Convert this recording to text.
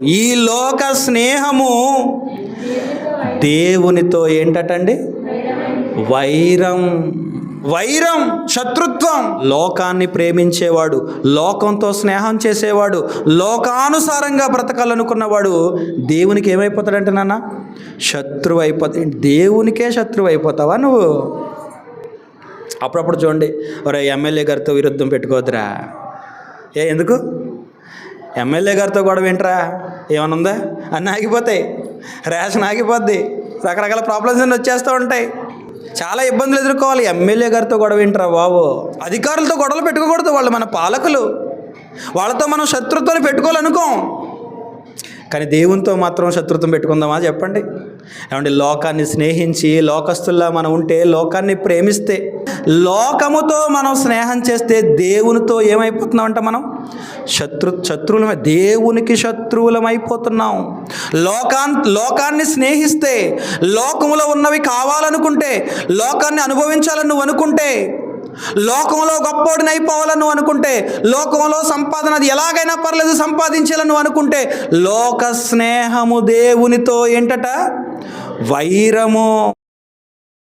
ఈ లోక స్నేహము దేవునితో ఏంటటండి? వైరం. వైరం, శత్రుత్వం. లోకాన్ని ప్రేమించేవాడు, లోకంతో స్నేహం చేసేవాడు, లోకానుసారంగా బ్రతకాలనుకున్నవాడు దేవునికి ఏమైపోతాడంటే నాన్న? శత్రువు అయిపోతాడు. దేవునికే శత్రువు అయిపోతావా నువ్వు? అప్పుడప్పుడు చూడండి, ఒరే ఎమ్మెల్యే గారితో విరుద్ధం పెట్టుకోవద్దురా. ఎందుకు? ఎమ్మెల్యే గారితో గొడవ ఏంట్రా? ఏమైనా ఉందా? అన్నీ ఆగిపోతాయి, రేషన్ ఆగిపోద్ది, రకరకాల ప్రాబ్లమ్స్ అన్నీ వచ్చేస్తూ ఉంటాయి, చాలా ఇబ్బందులు ఎదుర్కోవాలి. ఎమ్మెల్యే గారితో గొడవ ఏంట్రా బాబు? అధికారులతో గొడవలు పెట్టుకోకూడదు, వాళ్ళు మన పాలకులు, వాళ్ళతో మనం శత్రుత్వాన్ని పెట్టుకోవాలనుకోం. కానీ దేవునితో మాత్రం శత్రుత్వం పెట్టుకుందామా చెప్పండి? ఏమంటే లోకాన్ని స్నేహించి లోకస్తుల్లా మనం ఉంటే, లోకాన్ని ప్రేమిస్తే, లోకముతో మనం స్నేహం చేస్తే దేవునితో ఏమైపోతున్నామంట? మనం శత్రువులమై, దేవునికి శత్రువులమైపోతున్నాం. లోకాన్ని స్నేహిస్తే, లోకములో ఉన్నవి కావాలనుకుంటే, లోకాన్ని అనుభవించాలని నువ్వు అనుకుంటే, లోకంలో గొప్పోడిని అయిపోవాలని నువ్వు అనుకుంటే, లోకంలో సంపాదన అది ఎలాగైనా పర్లేదు సంపాదించాలని నువ్వు అనుకుంటే, లోక స్నేహము దేవునితో ఏంటట? వైరము.